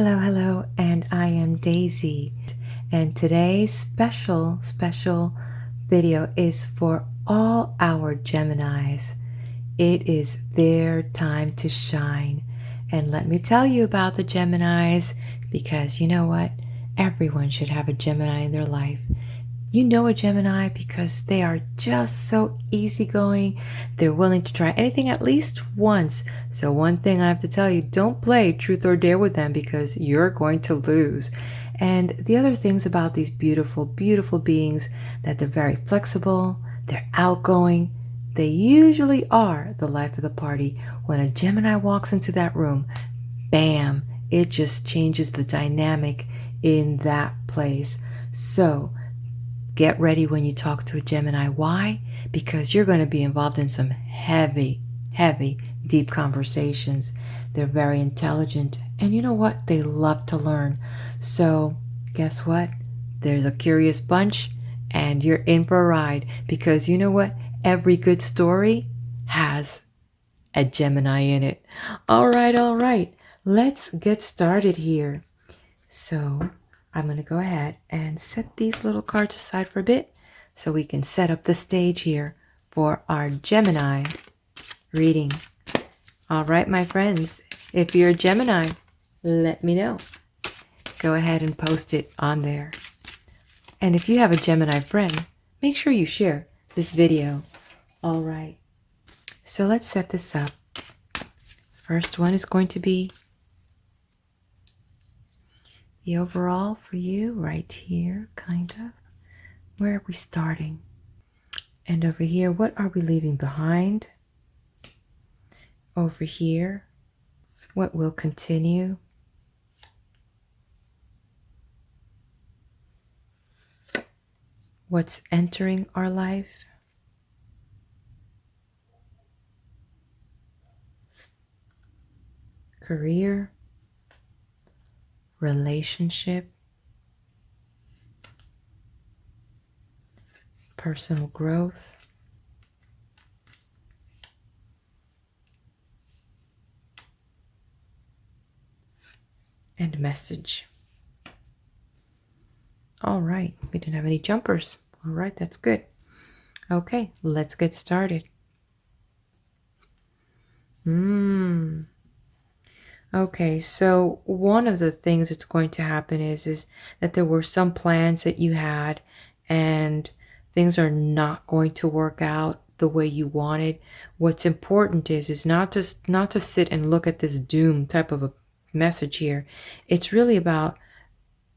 Hello, and I am Daisy. And today's special video is for all our Geminis. It is their time to shine. And let me tell you about the Geminis, because you know what? Everyone should have a Gemini in their life. You know a Gemini because they are just so easygoing. They're willing to try anything at least once. So one thing I have to tell you, don't play truth or dare with them because you're going to lose. And the other things about these beautiful beings, that they're very flexible, they're outgoing. They usually are the life of the party. When a Gemini walks into that room, bam, it just changes the dynamic in that place. So get ready when you talk to a Gemini. Why? Because you're going to be involved in some heavy, deep conversations. They're very intelligent. And you know what? They love to learn. So guess what? There's a curious bunch and you're in for a ride. Because you know what? Every good story has a Gemini in it. All right. Let's get started here. So I'm going to go ahead and set these little cards aside for a bit so we can set up the stage here for our Gemini reading. All right, my friends, if you're a Gemini, let me know. Go ahead and post it on there. And if you have a Gemini friend, make sure you share this video. All right, so let's set this up. First one is going to be the overall for you right here, kind of. Where are we starting? And over here, what are we leaving behind? Over here, what will continue? What's entering our life? Career, relationship, personal growth, and message. All right, we didn't have any jumpers. All right, that's good. Okay, let's get started. Okay, so one of the things that's going to happen is that there were some plans that you had and things are not going to work out the way you wanted. What's important is not to sit and look at this doom type of a message here. It's really about,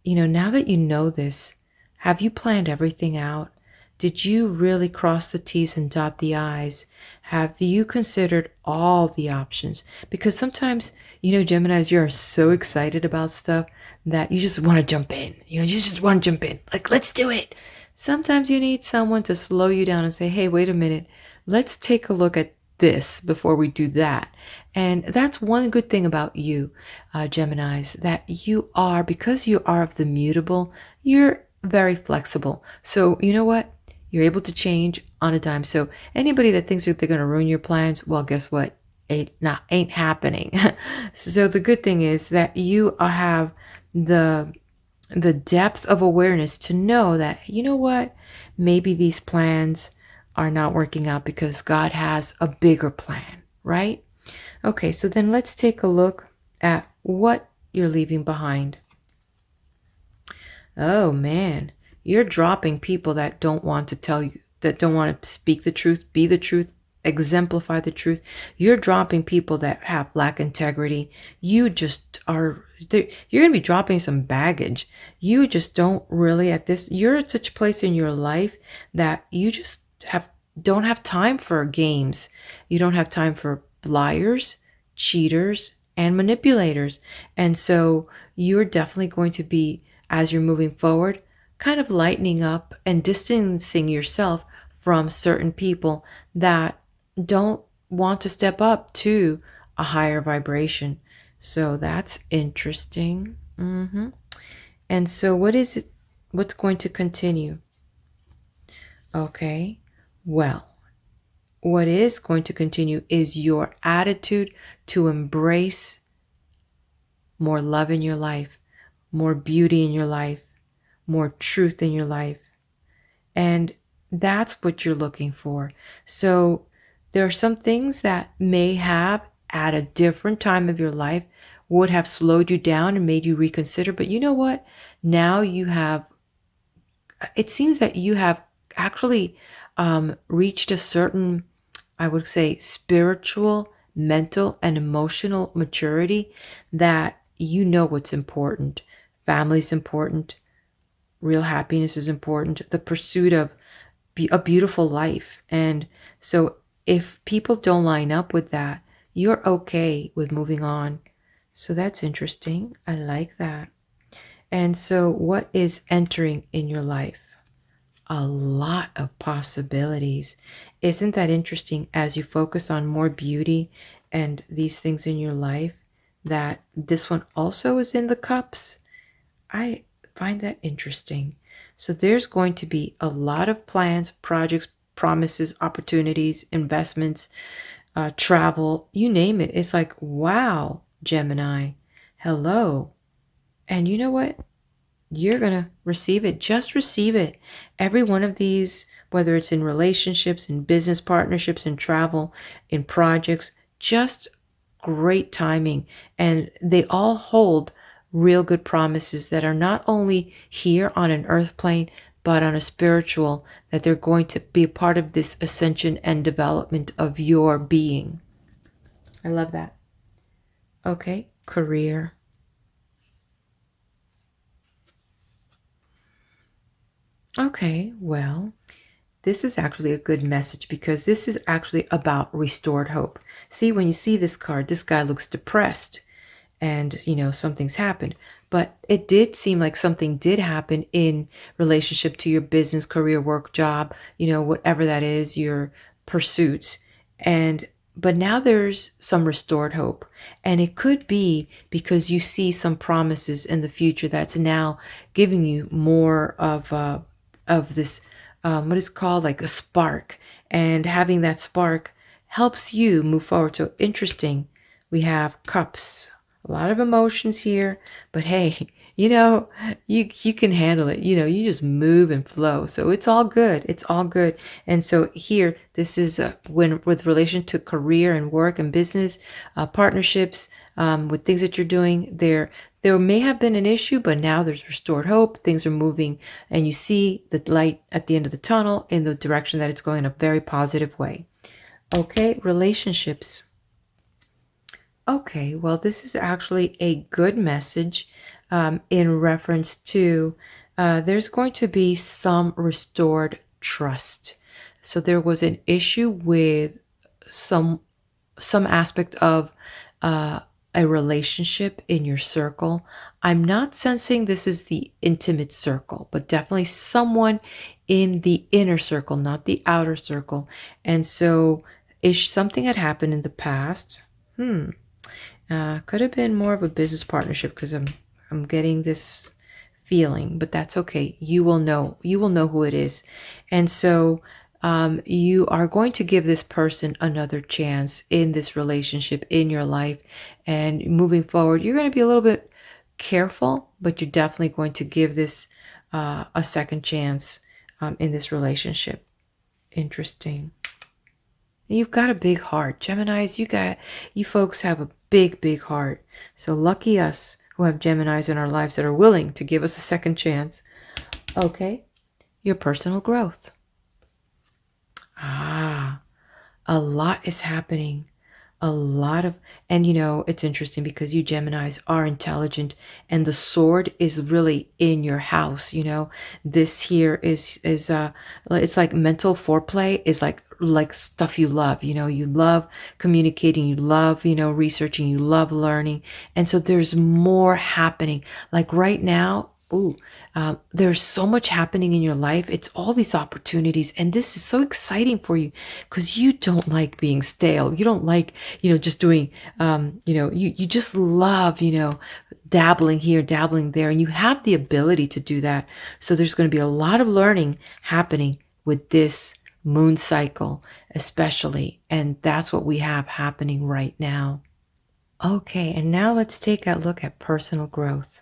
now that you know this, have you planned everything out? Did you really cross the T's and dot the I's? Have you considered all the options? Because sometimes, Geminis, you're so excited about stuff that you just want to jump in. You just want to jump in. Like, let's do it. Sometimes you need someone to slow you down and say, hey, wait a minute. Let's take a look at this before we do that. And that's one good thing about you, Geminis, that you are, because you are of the mutable, you're very flexible. So you know what? You're able to change on a dime. So anybody that thinks that they're going to ruin your plans, well, guess what? Ain't happening. So the good thing is that you have the depth of awareness to know that, you know what? Maybe these plans are not working out because God has a bigger plan, right? Okay, so then let's take a look at what you're leaving behind. Oh man, you're dropping people that don't want to tell you, that don't want to speak the truth, be the truth, exemplify the truth. You're dropping people that lack integrity. You just are, you're going to be dropping some baggage. You just don't really you're at such a place in your life that you just don't have time for games. You don't have time for liars, cheaters, and manipulators. And so you're definitely going to be, as you're moving forward, kind of lightening up and distancing yourself from certain people that don't want to step up to a higher vibration. So that's interesting. And so what's going to continue? Okay, well, what is going to continue is your attitude to embrace more love in your life, more beauty in your life, more truth in your life. And that's what you're looking for. So there are some things that may have at a different time of your life would have slowed you down and made you reconsider. But you know what? Now you have, it seems that you have actually reached a certain, I would say, spiritual, mental, and emotional maturity that you know what's important. Family's important. Real happiness is important. The pursuit of a beautiful life. And so if people don't line up with that, you're okay with moving on. So that's interesting. I like that. And so what is entering in your life? A lot of possibilities. Isn't that interesting as you focus on more beauty and these things in your life, that this one also is in the cups? I find that interesting. So there's going to be a lot of plans, projects, promises, opportunities, investments, travel, you name it. It's like, wow, Gemini, hello. And you know what? You're going to receive it. Just receive it. Every one of these, whether it's in relationships, in business partnerships, in travel, in projects, just great timing. And they all hold real good promises that are not only here on an earth plane, but on a spiritual, that they're going to be a part of this ascension and development of your being. I love that. Okay, career. Okay, well, this is actually a good message because this is actually about restored hope. See, when you see this card, this guy looks depressed and, something's happened. But it did seem like something did happen in relationship to your business, career, work, job, whatever that is, your pursuits. But now there's some restored hope. And it could be because you see some promises in the future that's now giving you more of this, what is called like a spark. And having that spark helps you move forward. So interesting. We have cups, a lot of emotions here, but hey, you can handle it. You just move and flow. So it's all good. It's all good. And so here, this is when with relation to career and work and business, partnerships, with things that you're doing, there may have been an issue, but now there's restored hope. Things are moving and you see the light at the end of the tunnel in the direction that it's going in a very positive way. Okay, relationships. Okay, well, this is actually a good message in reference to there's going to be some restored trust. So there was an issue with some aspect of a relationship in your circle. I'm not sensing this is the intimate circle, but definitely someone in the inner circle, not the outer circle. And so if something had happened in the past, could have been more of a business partnership because I'm getting this feeling, but that's okay. You will know who it is. And so you are going to give this person another chance in this relationship in your life. And moving forward, you're going to be a little bit careful, but you're definitely going to give this a second chance in this relationship. Interesting. You've got a big heart. Geminis, you folks have a big heart. So lucky us who have Geminis in our lives that are willing to give us a second chance. Okay, your personal growth. A lot is happening. And it's interesting because you Geminis are intelligent and the sword is really in your house. This here is it's like mental foreplay is like stuff you love. You love communicating, you love, researching, you love learning. And so there's more happening. Like right now, there's so much happening in your life. It's all these opportunities. And this is so exciting for you because you don't like being stale. You don't like, just doing, you just love, dabbling here, dabbling there. And you have the ability to do that. So there's going to be a lot of learning happening with this moon cycle, especially. And that's what we have happening right now. Okay, and now let's take a look at personal growth.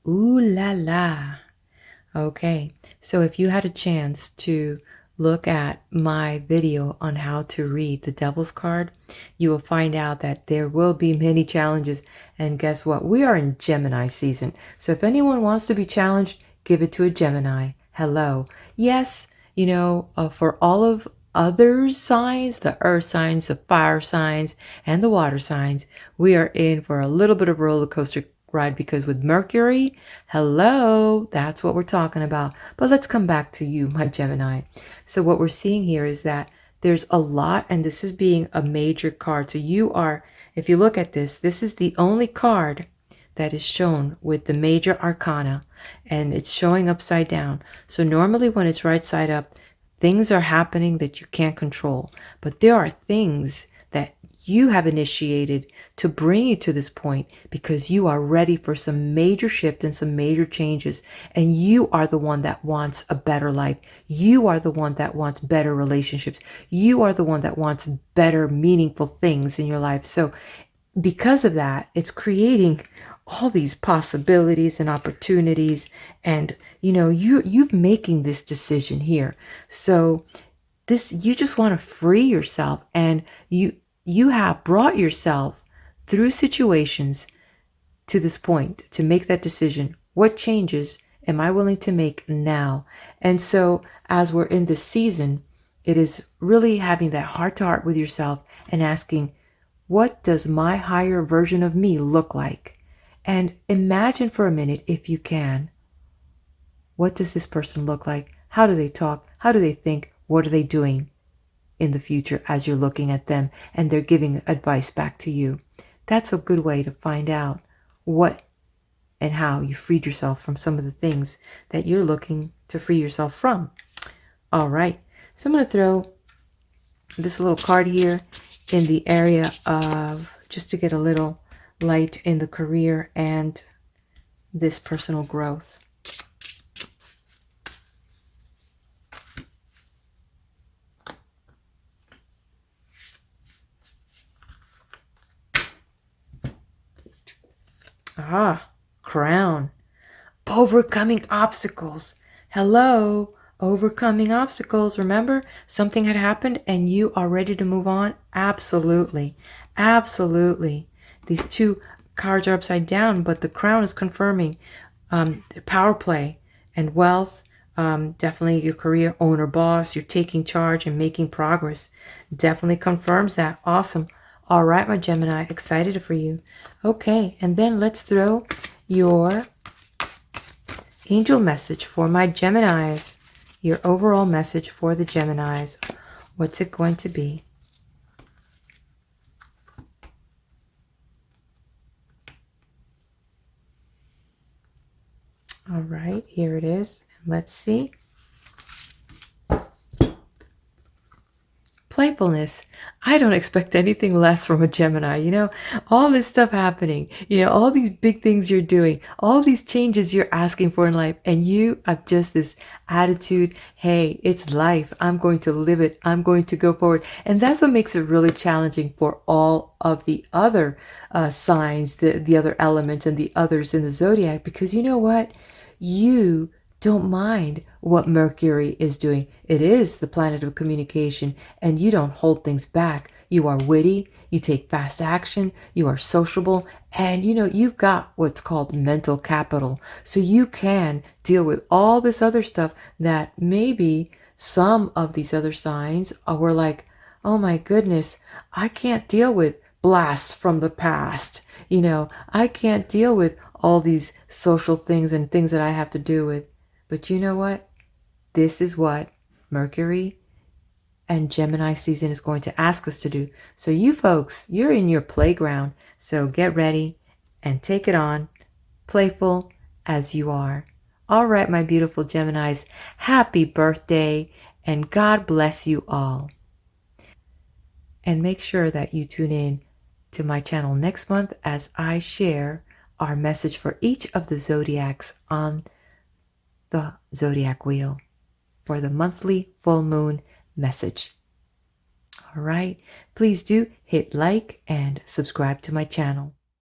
Ooh la la. Okay, so if you had a chance to look at my video on how to read the Devil's card, you will find out that there will be many challenges. And guess what? We are in Gemini season. So if anyone wants to be challenged, give it to a Gemini. Hello. Yes, for all of other signs, the earth signs, the fire signs, and the water signs, we are in for a little bit of a roller coaster ride because with Mercury, hello, that's what we're talking about. But let's come back to you, my Gemini. So what we're seeing here is that there's a lot, and this is being a major card. So you are, if you look at this, this is the only card that is shown with the major arcana, and it's showing upside down. So normally when it's right side up, things are happening that you can't control. But there are things that you have initiated to bring you to this point because you are ready for some major shift and some major changes. And you are the one that wants a better life. You are the one that wants better relationships. You are the one that wants better, meaningful things in your life. So because of that, it's creating all these possibilities and opportunities. And, you're making this decision here. So you just want to free yourself, and you have brought yourself through situations to this point to make that decision. What changes am I willing to make now? And so as we're in this season, it is really having that heart to heart with yourself and asking, what does my higher version of me look like? And imagine for a minute, if you can, what does this person look like? How do they talk? How do they think? What are they doing in the future as you're looking at them and they're giving advice back to you? That's a good way to find out what and how you freed yourself from some of the things that you're looking to free yourself from. All right. So I'm going to throw this little card here in the area of, just to get a little light in the career and this personal growth. Crown. Overcoming obstacles. Hello, overcoming obstacles. Remember, something had happened and you are ready to move on? Absolutely. Absolutely. These two cards are upside down, but the crown is confirming power play and wealth. Definitely your career, owner, boss. You're taking charge and making progress. Definitely confirms that. Awesome. All right, my Gemini, excited for you. Okay, and then let's throw your angel message for my Geminis. Your overall message for the Geminis. What's it going to be? All right, here it is. Let's see. Playfulness. I don't expect anything less from a Gemini. All this stuff happening, all these big things you're doing, all these changes you're asking for in life, and you have just this attitude, hey, it's life. I'm going to live it. I'm going to go forward. And that's what makes it really challenging for all of the other signs, the other elements and the others in the zodiac, because you know what? You don't mind what Mercury is doing. It is the planet of communication, and you don't hold things back. You are witty, you take fast action, you are sociable, and you've got what's called mental capital. So you can deal with all this other stuff that maybe some of these other signs were like, oh my goodness, I can't deal with blasts from the past. I can't deal with all these social things and things that I have to do with. But you know what? This is what Mercury and Gemini season is going to ask us to do. So you folks, you're in your playground. So get ready and take it on, playful as you are. All right, my beautiful Geminis, happy birthday and God bless you all. And make sure that you tune in to my channel next month as I share our message for each of the zodiacs on the zodiac wheel for the monthly full moon message. All right, please do hit like and subscribe to my channel.